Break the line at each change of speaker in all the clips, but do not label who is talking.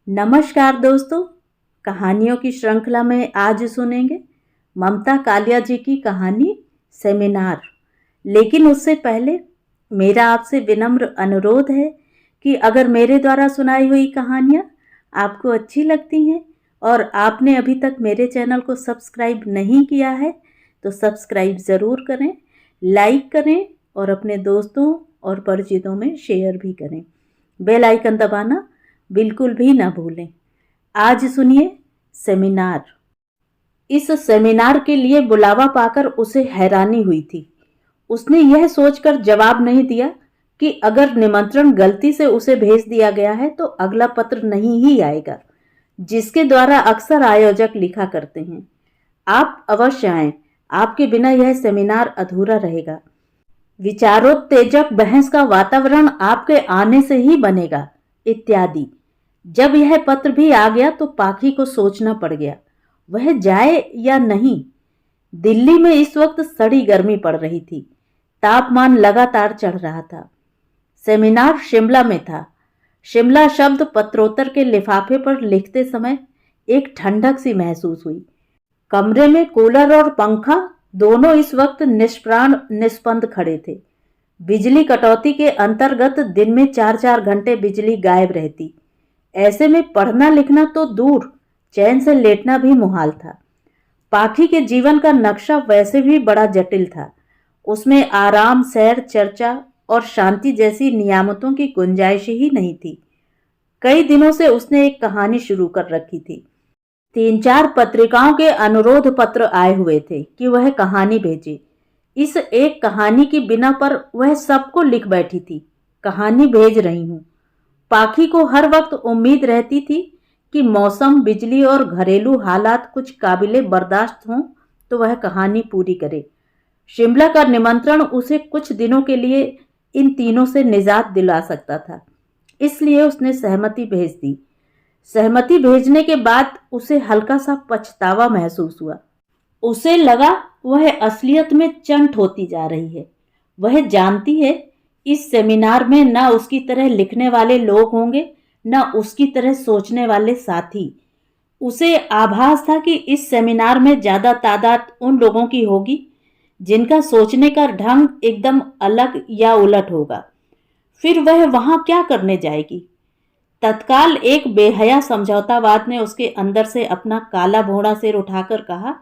नमस्कार दोस्तों, कहानियों की श्रृंखला में आज सुनेंगे ममता कालिया जी की कहानी सेमिनार। लेकिन उससे पहले मेरा आपसे विनम्र अनुरोध है कि अगर मेरे द्वारा सुनाई हुई कहानियाँ आपको अच्छी लगती हैं और आपने अभी तक मेरे चैनल को सब्सक्राइब नहीं किया है तो सब्सक्राइब ज़रूर करें, लाइक करें और अपने दोस्तों और परिचितों में शेयर भी करें। बेल आइकन दबाना बिल्कुल भी ना भूलें। आज सुनिए सेमिनार। इस सेमिनार के लिए बुलावा पाकर उसे हैरानी हुई थी। उसने यह सोचकर जवाब नहीं दिया कि अगर निमंत्रण गलती से उसे भेज दिया गया है तो अगला पत्र नहीं ही आएगा, जिसके द्वारा अक्सर आयोजक लिखा करते हैं, आप अवश्य आएं, आपके बिना यह सेमिनार अधूरा रहेगा। विचारोत्तेजक बहस का वातावरण आपके आने से ही बनेगा, इत्यादि। जब यह पत्र भी आ गया तो पाखी को सोचना पड़ गया, वह जाए या नहीं। दिल्ली में इस वक्त सड़ी गर्मी पड़ रही थी, तापमान लगातार चढ़ रहा था। सेमिनार शिमला में था। शिमला शब्द पत्रोत्तर के लिफाफे पर लिखते समय एक ठंडक सी महसूस हुई। कमरे में कूलर और पंखा दोनों इस वक्त निष्प्राण निस्पंद खड़े थे। बिजली कटौती के अंतर्गत दिन में 4-4 घंटे बिजली गायब रहती। ऐसे में पढ़ना लिखना तो दूर, चैन से लेटना भी मुहाल था। पाखी के जीवन का नक्शा वैसे भी बड़ा जटिल था। उसमें आराम, सैर, चर्चा और शांति जैसी नियामतों की गुंजाइश ही नहीं थी। कई दिनों से उसने एक कहानी शुरू कर रखी थी। 3-4 पत्रिकाओं के अनुरोध पत्र आए हुए थे कि वह कहानी भेजे। इस एक कहानी की बिना पर वह सबको लिख बैठी थी, कहानी भेज रही हूं। पाखी को हर वक्त उम्मीद रहती थी कि मौसम, बिजली और घरेलू हालात कुछ काबिले बर्दाश्त हों तो वह कहानी पूरी करे। शिमला का निमंत्रण उसे कुछ दिनों के लिए इन तीनों से निजात दिला सकता था, इसलिए उसने सहमति भेज दी। सहमति भेजने के बाद उसे हल्का सा पछतावा महसूस हुआ। उसे लगा वह असलियत में चंट होती जा रही है। वह जानती है इस सेमिनार में न उसकी तरह लिखने वाले लोग होंगे, न उसकी तरह सोचने वाले साथी। उसे आभास था कि इस सेमिनार में ज्यादा तादाद उन लोगों की होगी जिनका सोचने का ढंग एकदम अलग या उलट होगा। फिर वह वहां क्या करने जाएगी? तत्काल एक बेहया समझौतावाद ने उसके अंदर से अपना काला भोड़ा सिर उठाकर कहा,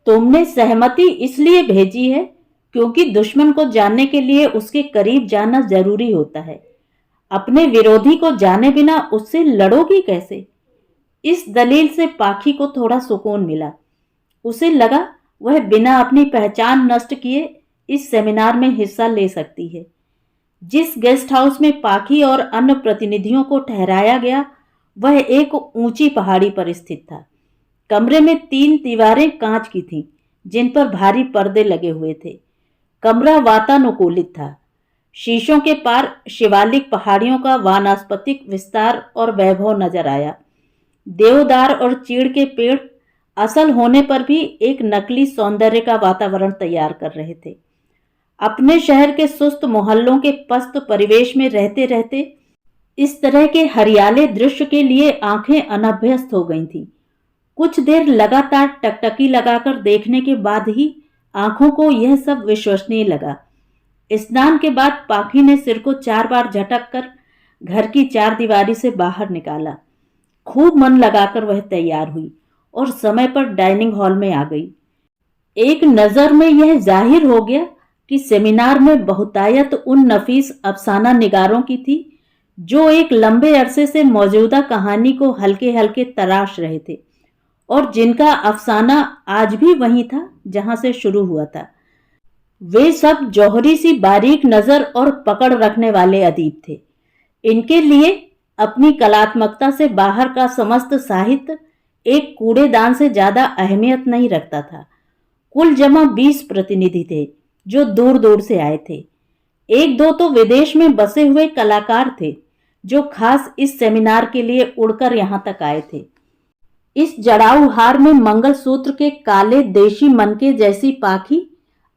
तुमने सहमति इसलिए भेजी है क्योंकि दुश्मन को जानने के लिए उसके करीब जाना जरूरी होता है। अपने विरोधी को जाने बिना उससे लड़ोगी कैसे? इस दलील से पाखी को थोड़ा सुकून मिला। उसे लगा वह बिना अपनी पहचान नष्ट किए इस सेमिनार में हिस्सा ले सकती है। जिस गेस्ट हाउस में पाखी और अन्य प्रतिनिधियों को ठहराया गया वह एक ऊंची पहाड़ी पर स्थित था। कमरे में 3 दीवारें कांच की थीं, जिन पर भारी पर्दे लगे हुए थे। कमरा वातानुकूलित था। शीशों के पार शिवालिक पहाड़ियों का वानस्पतिक विस्तार और वैभव नजर आया। देवदार और चीड़ के पेड़ असल होने पर भी एक नकली सौंदर्य का वातावरण तैयार कर रहे थे। अपने शहर के सुस्त मोहल्लों के पस्त परिवेश में रहते रहते इस तरह के हरियाले दृश्य के लिए आंखें अनभ्यस्त हो गई थीं। कुछ देर लगातार टकटकी लगाकर देखने के बाद ही आंखों को यह सब विश्वसनीय लगा। स्नान के बाद पाखी ने सिर को 4 बार झटक कर घर की 4 दीवारी से बाहर निकाला। खूब मन लगाकर वह तैयार हुई और समय पर डाइनिंग हॉल में आ गई। एक नजर में यह जाहिर हो गया कि सेमिनार में बहुतायत उन नफीस अफसाना निगारों की थी जो एक लंबे अरसे से मौजूदा कहानी को हल्के हल्के तराश रहे थे और जिनका अफसाना आज भी वहीं था जहां से शुरू हुआ था। वे सब जौहरी सी बारीक नजर और पकड़ रखने वाले अदीब थे। इनके लिए अपनी कलात्मकता से बाहर का समस्त साहित्य एक कूड़ेदान से ज्यादा अहमियत नहीं रखता था। कुल जमा 20 प्रतिनिधि थे जो दूर दूर से आए थे। 1-2 तो विदेश में बसे हुए कलाकार थे जो खास इस सेमिनार के लिए उड़कर यहां तक आए थे। इस जड़ाऊ हार में मंगलसूत्र के काले देशी मनके जैसी पाखी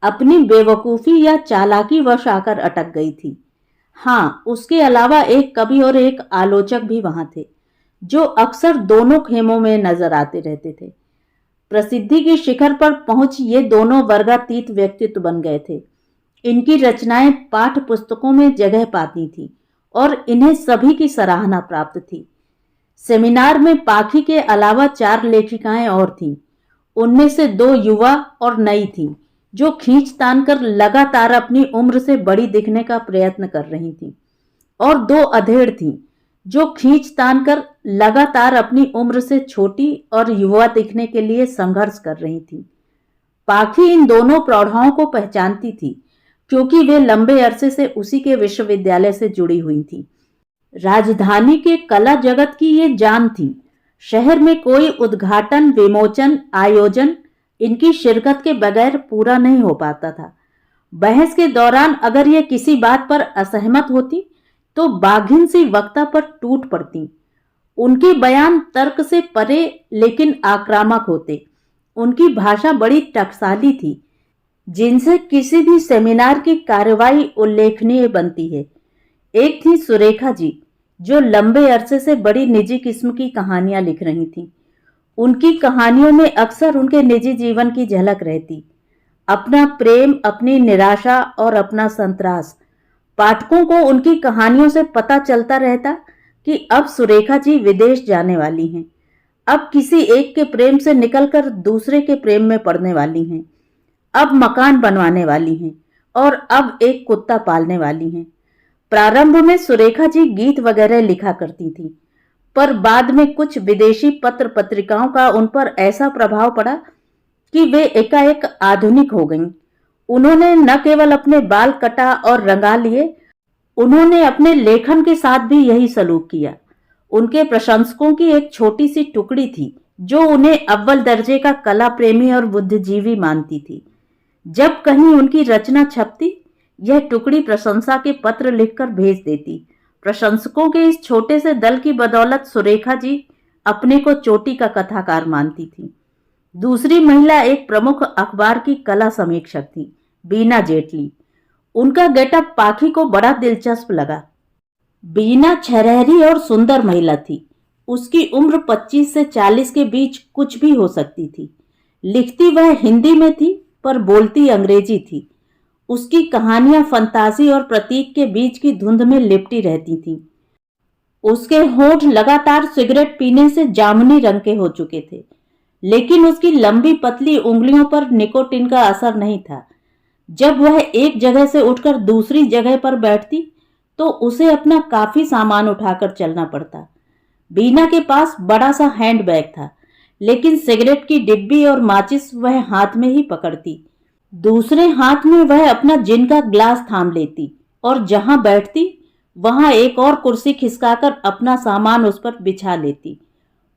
अपनी बेवकूफी या चालाकी वश आकर अटक गई थी। हाँ, उसके अलावा एक कवि और एक आलोचक भी वहां थे जो अक्सर दोनों खेमों में नजर आते रहते थे। प्रसिद्धि के शिखर पर पहुंच ये दोनों वर्गातीत व्यक्तित्व बन गए थे। इनकी रचनाएं पाठ्य पुस्तकों में जगह पाती थी और इन्हें सभी की सराहना प्राप्त थी। सेमिनार में पाखी के अलावा 4 लेखिकाएं और थीं। उनमें से 2 युवा और नई थीं, जो खींच तान कर लगातार अपनी उम्र से बड़ी दिखने का प्रयत्न कर रही थीं, और 2 अधेड़ थीं, जो खींच तान कर लगातार अपनी उम्र से छोटी और युवा दिखने के लिए संघर्ष कर रही थीं। पाखी इन दोनों प्रौढ़ाओं को पहचानती थी, क्योंकि वे लंबे अरसे से उसी के विश्वविद्यालय से जुड़ी हुई थीं। राजधानी के कला जगत की ये जान थी। शहर में कोई उद्घाटन, विमोचन, आयोजन इनकी शिरकत के बगैर पूरा नहीं हो पाता था। बहस के दौरान अगर ये किसी बात पर असहमत होती तो बाघिन सी वक्ता पर टूट पड़ती। उनके बयान तर्क से परे लेकिन आक्रामक होते। उनकी भाषा बड़ी टकसाली थी, जिनसे किसी भी सेमिनार की कार्रवाई उल्लेखनीय बनती है। एक थी सुरेखा जी, जो लंबे अरसे से बड़ी निजी किस्म की कहानियां लिख रही थीं। उनकी कहानियों में अक्सर उनके निजी जीवन की झलक रहती। अपना प्रेम, अपनी निराशा और अपना संतरास। पाठकों को उनकी कहानियों से पता चलता रहता कि अब सुरेखा जी विदेश जाने वाली हैं। अब किसी एक के प्रेम से निकलकर दूसरे के प्रेम में पड़ने वाली हैं। अब मकान बनवाने वाली हैं और अब एक कुत्ता पालने वाली हैं। प्रारंभ में सुरेखा जी गीत वगैरह लिखा करती थीं, पर बाद में कुछ विदेशी पत्र पत्रिकाओं का उन पर ऐसा प्रभाव पड़ा कि वे एकाएक आधुनिक हो गईं। उन्होंने न केवल अपने बाल कटा और रंगा लिए, उन्होंने अपने लेखन के साथ भी यही सलूक किया। उनके प्रशंसकों की एक छोटी सी टुकड़ी थी, जो उन्हें अव्वल दर्जे का कला प्रेमी और बुद्धिजीवी मानती थी। जब कहीं उनकी रचना छपती, यह टुकड़ी प्रशंसा के पत्र लिखकर भेज देती। प्रशंसकों के इस छोटे से दल की बदौलत सुरेखा जी अपने को चोटी का कथाकार मानती थी। दूसरी महिला एक प्रमुख अखबार की कला समीक्षक थी, बीना जेटली। उनका गेटअप पाखी को बड़ा दिलचस्प लगा। बीना छरहरी और सुंदर महिला थी। उसकी उम्र 25 से 40 के बीच कुछ भी हो सकती थी। लिखती वह हिंदी में थी, पर बोलती अंग्रेजी थी। उसकी कहानियां फंतासी और प्रतीक के बीच की धुंध में लिपटी रहती थीं। उसके होंठ लगातार सिगरेट पीने से जामुनी रंग के हो चुके थे, लेकिन उसकी लंबी पतली उंगलियों पर निकोटिन का असर नहीं था। जब वह एक जगह से उठकर दूसरी जगह पर बैठती तो उसे अपना काफी सामान उठाकर चलना पड़ता। बीना के पास बड़ा सा हैंडबैग था, लेकिन सिगरेट की डिब्बी और माचिस वह हाथ में ही पकड़ती। दूसरे हाथ में वह अपना जिन का ग्लास थाम लेती और जहां बैठती वहां एक और कुर्सी खिसकाकर अपना सामान उस पर बिछा लेती।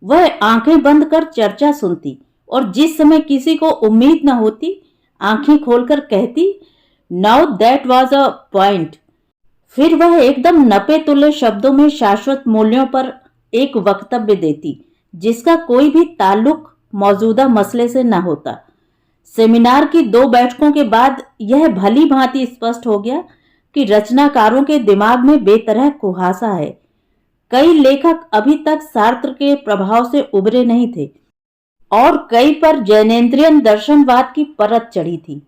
वह आंखें बंद कर चर्चा सुनती और जिस समय किसी को उम्मीद न होती, आंखें खोलकर कहती, now that was a point. फिर वह एकदम नपे तुले शब्दों में शाश्वत मूल्यों पर एक वक्तव्य देती, जिसका कोई भी ताल्लुक मौजूदा मसले से न होता। सेमिनार की 2 बैठकों के बाद यह भली भांति स्पष्ट हो गया कि रचनाकारों के दिमाग में बेतरह कुहासा है। कई लेखक अभी तक सार्त्र के प्रभाव से उबरे नहीं थे और कई पर जैनेन्द्रियन दर्शनवाद की परत चढ़ी थी।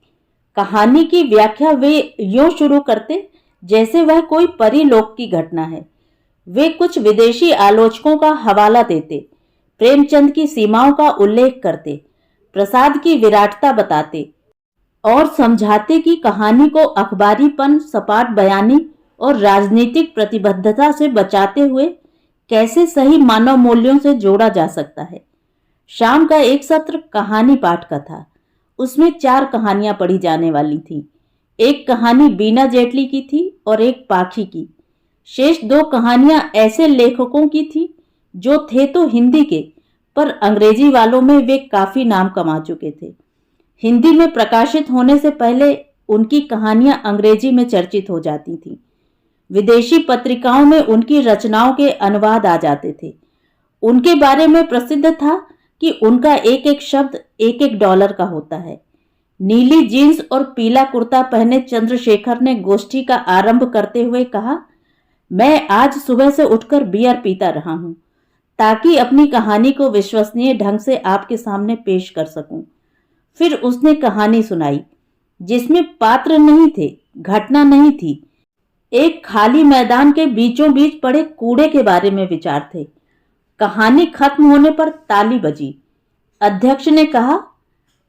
कहानी की व्याख्या वे यूं शुरू करते जैसे वह कोई परिलोक की घटना है। वे कुछ विदेशी आलोचकों का हवाला देते, प्रेमचंद की सीमाओं का उल्लेख करते, प्रसाद की विराटता बताते और समझाते कि कहानी को अखबारीपन, सपाट बयानी और राजनीतिक प्रतिबद्धता से बचाते हुए कैसे सही मानव मूल्यों से जोड़ा जा सकता है। शाम का एक सत्र कहानी पाठ का था। उसमें 4 कहानियां पढ़ी जाने वाली थीं। एक कहानी बीना जेटली की थी और एक पाखी की। शेष 2 कहानियां ऐसे लेखकों की थी जो थे तो हिंदी के, पर अंग्रेजी वालों में वे काफी नाम कमा चुके थे। हिंदी में प्रकाशित होने से पहले उनकी कहानियां अंग्रेजी में चर्चित हो जाती थीं। विदेशी पत्रिकाओं में उनकी रचनाओं के अनुवाद आ जाते थे। उनके बारे में प्रसिद्ध था कि उनका एक एक शब्द $1 का होता है। नीली जीन्स और पीला कुर्ता पहने चंद्रशेखर ने गोष्ठी का आरंभ करते हुए कहा, मैं आज सुबह से उठकर बियर पीता रहा हूं ताकि अपनी कहानी को विश्वसनीय ढंग से आपके सामने पेश कर सकूं। फिर उसने कहानी सुनाई, जिसमें पात्र नहीं थे, घटना नहीं थी, एक खाली मैदान के बीचों बीच पड़े कूड़े के बारे में विचार थे। कहानी खत्म होने पर ताली बजी। अध्यक्ष ने कहा,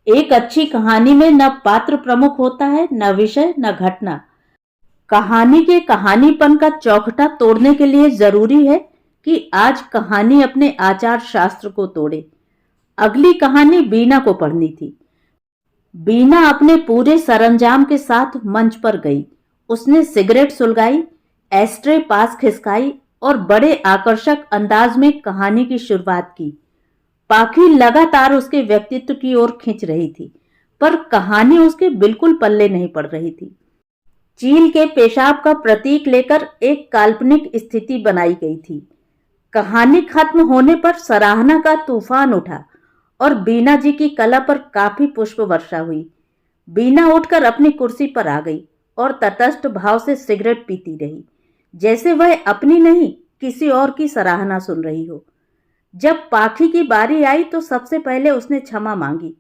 एक अच्छी कहानी में न पात्र प्रमुख होता है, न विषय, न घटना। कहानी के कहानीपन का चौखटा तोड़ने के लिए जरूरी है कि आज कहानी अपने आचार शास्त्र को तोड़े। अगली कहानी बीना को पढ़नी थी। बीना अपने पूरे सरंजाम के साथ मंच पर गई। उसने सिगरेट सुलगाई, एस्ट्रे पास खिसकाई और बड़े आकर्षक अंदाज में कहानी की शुरुआत की। पाखी लगातार उसके व्यक्तित्व की ओर खींच रही थी, पर कहानी उसके बिल्कुल पल्ले नहीं पड़ रही थी। चील के पेशाब का प्रतीक लेकर एक काल्पनिक स्थिति बनाई गई थी। कहानी खत्म होने पर सराहना का तूफान उठा और बीना जी की कला पर काफी पुष्प वर्षा हुई। बीना उठकर अपनी कुर्सी पर आ गई और तटस्थ भाव से सिगरेट पीती रही, जैसे वह अपनी नहीं किसी और की सराहना सुन रही हो। जब पाखी की बारी आई तो सबसे पहले उसने क्षमा मांगी।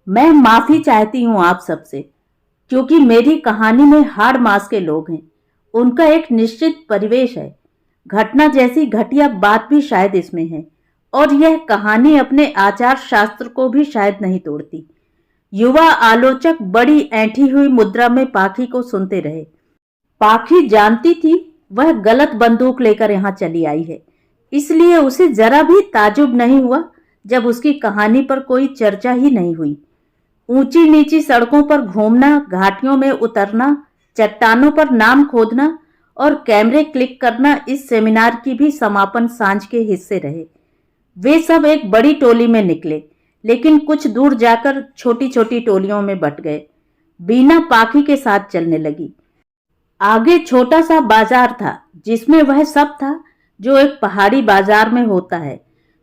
मैं माफी चाहती हूं आप सबसे, क्योंकि मेरी कहानी में हाड़ मास के लोग हैं। उनका एक निश्चित परिवेश है। घटना जैसी घटिया बात भी शायद इसमें है, और यह कहानी अपने आचार शास्त्र को भी शायद नहीं तोड़ती। युवा आलोचक बड़ी ऐंठी हुई मुद्रा में पाखी को सुनते रहे। पाखी जानती थी वह गलत बंदूक लेकर यहां चली आई है, इसलिए उसे जरा भी ताजुब नहीं हुआ जब उसकी कहानी पर कोई चर्चा ही नहीं हुई। ऊंची नीची सड़कों पर घूमना, घाटियों में उतरना, चट्टानों पर नाम खोदना और कैमरे क्लिक करना इस सेमिनार की भी समापन सांझ के हिस्से रहे। वे सब एक बड़ी टोली में निकले, लेकिन कुछ दूर जाकर छोटी छोटी टोलियों में बंट गए। बीना पाखी के साथ चलने लगी। आगे छोटा सा बाजार था, जिसमें वह सब था जो एक पहाड़ी बाजार में होता है।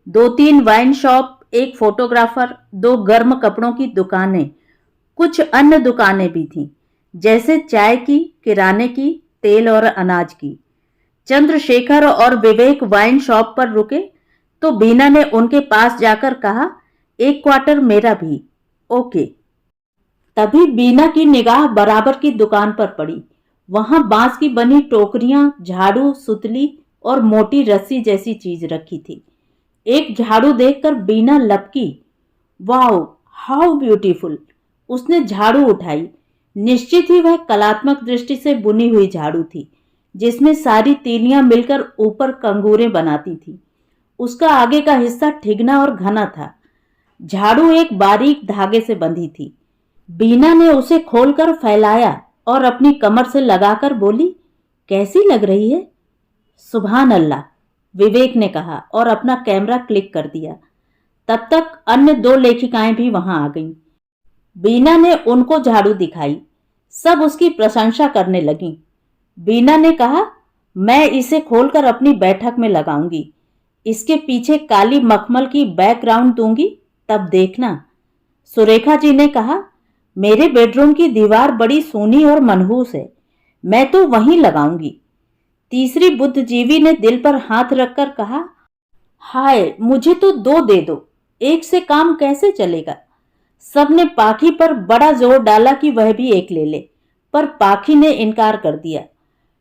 2-3 वाइन शॉप, एक फोटोग्राफर, 2 गर्म कपड़ों की दुकानें, कुछ अन्य दुकानें भी थीं, जैसे चाय की, किराने की, तेल और अनाज की। चंद्रशेखर और विवेक वाइन शॉप पर रुके तो बीना ने उनके पास जाकर कहा, 1 क्वार्टर मेरा भी। ओके। तभी बीना की निगाह बराबर की दुकान पर पड़ी। वहां बांस की बनी टोकरियां, झाड़ू, सुतली और मोटी रस्सी जैसी चीज रखी थी। एक झाड़ू देखकर बीना लपकी। Wow, how beautiful. उसने झाड़ू उठाई। निश्चित ही वह कलात्मक दृष्टि से बुनी हुई झाड़ू थी, जिसमें सारी तीलियां मिलकर ऊपर कंगूरे बनाती थी। उसका आगे का हिस्सा ठिगना और घना था। झाड़ू एक बारीक धागे से बंधी थी। बीना ने उसे खोलकर फैलाया और अपनी कमर से लगाकर बोली, कैसी लग रही है? सुभान अल्लाह, विवेक ने कहा और अपना कैमरा क्लिक कर दिया। तब तक अन्य 2 लेखिकाएं भी वहां आ गईं। बीना ने उनको झाड़ू दिखाई। सब उसकी प्रशंसा करने लगीं। बीना ने कहा, मैं इसे खोलकर अपनी बैठक में लगाऊंगी। इसके पीछे काली मखमल की बैकग्राउंड दूंगी, तब देखना। सुरेखा जी ने कहा, मेरे बेडरूम की दीवार बड़ी सूनी और मनहूस है, मैं तो वहीं लगाऊंगी। तीसरी बुद्धिजीवी ने दिल पर हाथ रखकर कहा, हाय, मुझे तो 2 दे दो, एक से काम कैसे चलेगा। सबने पाखी पर बड़ा जोर डाला कि वह भी एक ले ले, पर पाखी ने इनकार कर दिया।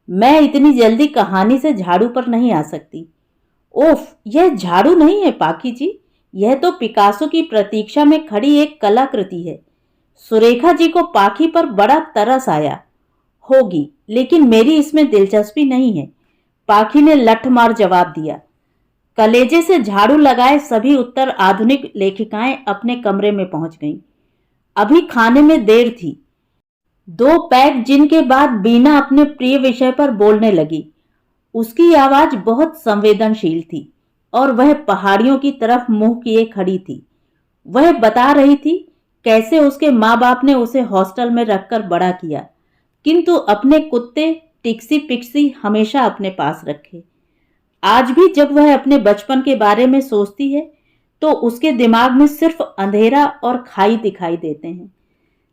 मैं इतनी जल्दी कहानी से झाड़ू पर नहीं आ सकती। ओफ, यह झाड़ू नहीं है पाखी जी, यह तो पिकासो की प्रतीक्षा में खड़ी एक कलाकृति है। सुरेखा जी को पाखी पर बड़ा तरस आया होगी, लेकिन मेरी इसमें दिलचस्पी नहीं है, पाखी ने लठमार जवाब दिया। कलेजे से झाड़ू लगाए सभी उत्तर आधुनिक लेखिकाएं अपने कमरे में पहुंच गईं। अभी खाने में देर थी। 2 पैक जिन के बाद बीना अपने प्रिय विषय पर बोलने लगी। उसकी आवाज बहुत संवेदनशील थी और वह पहाड़ियों की तरफ मुंह किए खड़ी थी। वह बता रही थी कैसे उसके माँ बाप ने उसे हॉस्टल में रखकर बड़ा किया, किंतु अपने कुत्ते टिक्सी पिक्सी हमेशा अपने पास रखे। आज भी जब वह अपने बचपन के बारे में सोचती है तो उसके दिमाग में सिर्फ अंधेरा और खाई दिखाई देते हैं।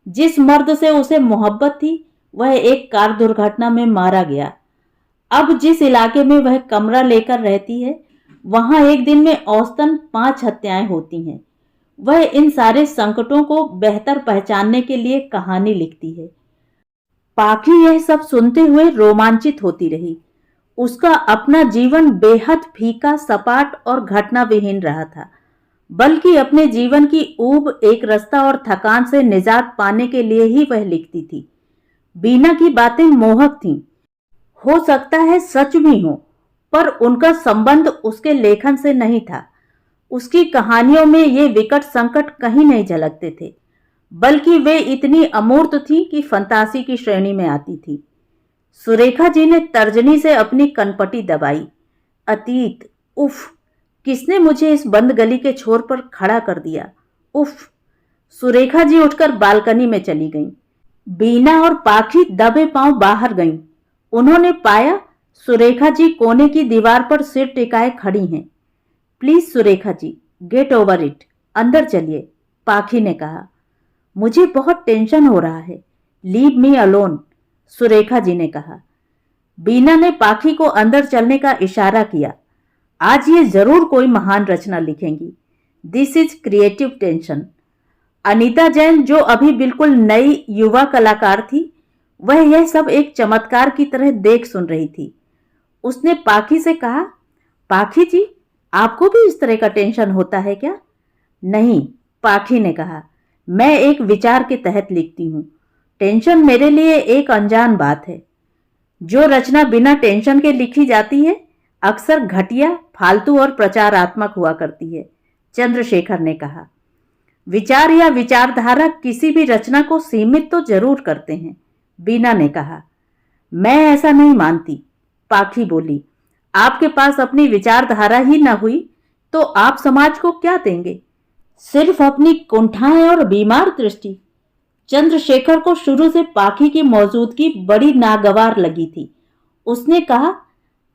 जिस मर्द से उसे मोहब्बत थी वह एक कार दुर्घटना में मारा गया। अब जिस इलाके में वह कमरा लेकर रहती है वहां एक दिन में औसतन 5 हत्याएं होती हैं। वह इन सारे संकटों को बेहतर पहचानने के लिए कहानी लिखती है। पाखी यह सब सुनते हुए रोमांचित होती रही। उसका अपना जीवन बेहद फीका, सपाट और घटना विहीन रहा था, बल्कि अपने जीवन की ऊब, एक रास्ता और थकान से निजात पाने के लिए ही वह लिखती थी। बीना की बातें मोहक थीं, हो सकता है सच भी हो, पर उनका संबंध उसके लेखन से नहीं था। उसकी कहानियों में ये विकट संकट कहीं नहीं झलकते थे, बल्कि वे इतनी अमूर्त थीं कि फंतासी की श्रेणी में आती थी। सुरेखा जी ने तर्जनी से अपनी कनपटी दबाई। अतीत, उफ, किसने मुझे इस बंद गली के छोर पर खड़ा कर दिया? उफ। सुरेखा जी उठकर बालकनी में चली गईं। बीना और पाखी दबे पांव बाहर गईं। उन्होंने पाया सुरेखा जी कोने की दीवार पर सिर टिकाए खड़ी हैं। Please Surekha ji, get over it, अंदर चलिए, पाखी ने कहा। मुझे बहुत टेंशन हो रहा है, leave me alone, Surekha ji ने कहा। बीना ने पाखी को अंदर चलने का इशारा किया। आज ये जरूर कोई महान रचना लिखेंगी। This is creative tension. Anita Jain, जो अभी बिल्कुल नई युवा कलाकार थी, वह यह सब एक चमत्कार की तरह देख सुन रही थी। उसने पाखी से कहा, पाखी जी, आपको भी इस तरह का टेंशन होता है क्या? नहीं, पाखी ने कहा, मैं एक विचार के तहत लिखती हूँ। टेंशन मेरे लिए एक अनजान बात है। जो रचना बिना टेंशन के लिखी जाती है अक्सर घटिया, फालतू और प्रचारात्मक हुआ करती है, चंद्रशेखर ने कहा। विचार या विचारधारा किसी भी रचना को सीमित तो जरूर करते हैं, बीना ने कहा। मैं ऐसा नहीं मानती, पाखी बोली। आपके पास अपनी विचारधारा ही न हुई तो आप समाज को क्या देंगे? सिर्फ अपनी कुंठाएं और बीमार दृष्टि। चंद्रशेखर को शुरू से पाखी की मौजूदगी बड़ी नागवार लगी थी। उसने कहा,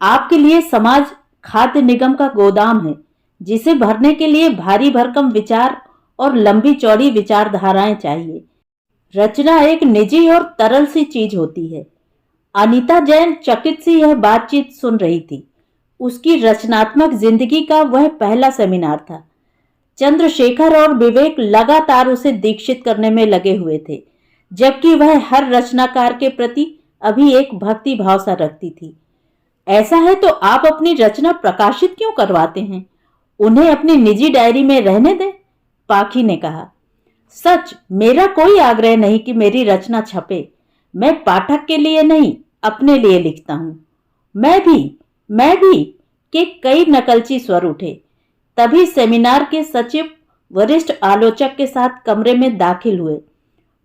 आपके लिए समाज खाद्य निगम का गोदाम है, जिसे भरने के लिए भारी भरकम विचार और लंबी चौड़ी विचारधाराएं चाहिए। रचना एक निजी और तरल सी चीज होती है। अनीता जैन चकित सी यह बातचीत सुन रही थी। उसकी रचनात्मक जिंदगी का वह पहला सेमिनार था। चंद्रशेखर और विवेक लगातार उसे दीक्षित करने में लगे हुए थे, जबकि वह हर रचनाकार के प्रति अभी एक भक्ति भाव सा रखती थी। ऐसा है तो आप अपनी रचना प्रकाशित क्यों करवाते हैं? उन्हें अपनी निजी डायरी में रहने दें, पाखी ने कहा। सच, मेरा कोई आग्रह नहीं कि मेरी रचना छपे। मैं पाठक के लिए नहीं, अपने लिए लिखता हूं। मैं भी के कई नकलची स्वर उठे। तभी सेमिनार के सचिव वरिष्ठ आलोचक के साथ कमरे में दाखिल हुए।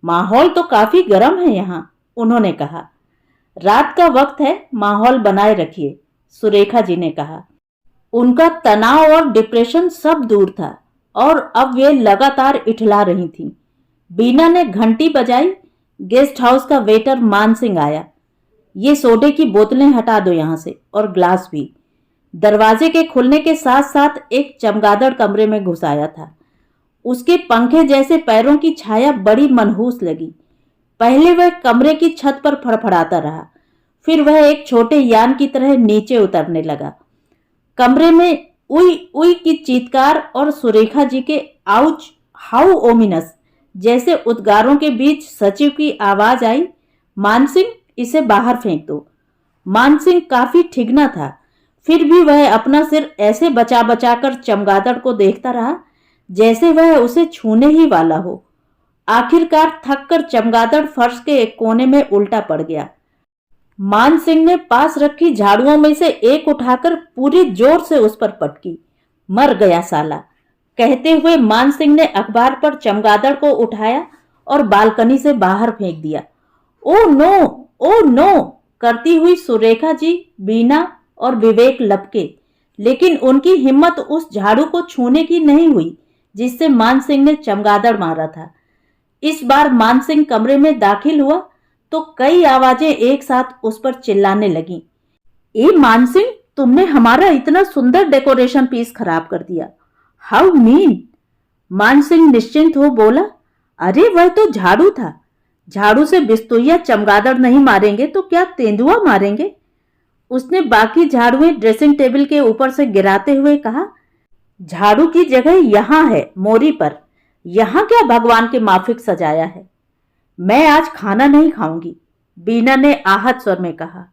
माहौल तो काफी गर्म है यहाँ, उन्होंने कहा। रात का वक्त है, माहौल बनाए रखिए, सुरेखा जी ने कहा। उनका तनाव और डिप्रेशन सब दूर था और अब वे लगातार इठला रही थीं। बीना ने घंटी बजाई। गेस्ट हाउस का वेटर मान सिंह आया। ये सोडे की बोतलें हटा दो यहां से, और ग्लास भी। दरवाजे के खुलने के साथ साथ एक चमगादड़ कमरे में घुस आया था। उसके पंखे जैसे पैरों की छाया बड़ी मनहूस लगी। पहले वह कमरे की छत पर फड़फड़ाता रहा, फिर वह एक छोटे यान की तरह नीचे उतरने लगा। कमरे में उई उई की चीत्कार और सुरेखा जी के आउच, हाउ ओमिनस जैसे उद्गारों के बीच सचिव की आवाज आई, मान सिंह, इसे बाहर फेंक दो। मान सिंह काफी ठिगना था, फिर भी वह अपना सिर ऐसे बचा बचा कर चमगादड़ को देखता रहा जैसे वह उसे छूने ही वाला हो। आखिरकार थककर चमगादड़ फर्श के एक कोने में उल्टा पड़ गया। मान सिंह ने पास रखी झाड़ुओं में से एक उठाकर पूरी जोर से उस पर पटकी। मर गया साला, कहते हुए मान सिंह ने अखबार पर चमगादड़ को उठाया और बालकनी से बाहर फेंक दिया। ओ नो करती हुई सुरेखा जी, बीना और विवेक लपके, लेकिन उनकी हिम्मत उस झाड़ू को छूने की नहीं हुई जिससे मान सिंह ने चमगादड़ मारा था। इस बार मान सिंह कमरे में दाखिल हुआ तो कई आवाजें एक साथ उस पर चिल्लाने लगीं। ए मान सिंह, तुमने हमारा इतना सुंदर डेकोरेशन पीस खराब कर दिया। How mean. मान सिंह निश्चिंत हो बोला, अरे वह तो झाड़ू था। झाड़ू से बिस्तुइया चमगादड़ नहीं मारेंगे तो क्या तेंदुआ मारेंगे? उसने बाकी झाड़ुएं ड्रेसिंग टेबल के ऊपर से गिराते हुए कहा, झाड़ू की जगह यहां है, मोरी पर। यहां क्या भगवान के माफिक सजाया है? मैं आज खाना नहीं खाऊंगी, बीना ने आहत स्वर में कहा।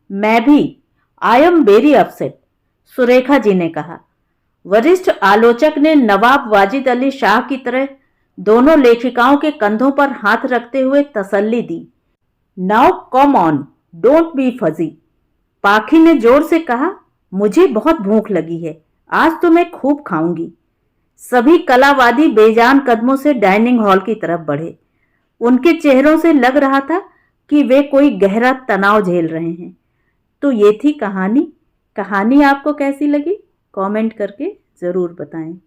मैं भी। I am very upset, Surekha ji ने कहा। वरिष्ठ आलोचक ने नवाब वाजिद अली शाह की तरह दोनों लेखिकाओं के कंधों पर हाथ रखते हुए तसल्ली दी। Now come on, don't be fuzzy. Pakhi ने जोर से कहा, मुझे बहुत भूख लगी है, आज तो मैं खूब खाऊंगी। सभी कलावादी बेजान कदमों से डाइनिंग हॉल की तरफ बढ़े। उनके चेहरों से लग रहा था कि वे कोई गहरा तनाव झेल रहे हैं। तो ये थी कहानी। कहानी आपको कैसी लगी? कमेंट करके ज़रूर बताएं।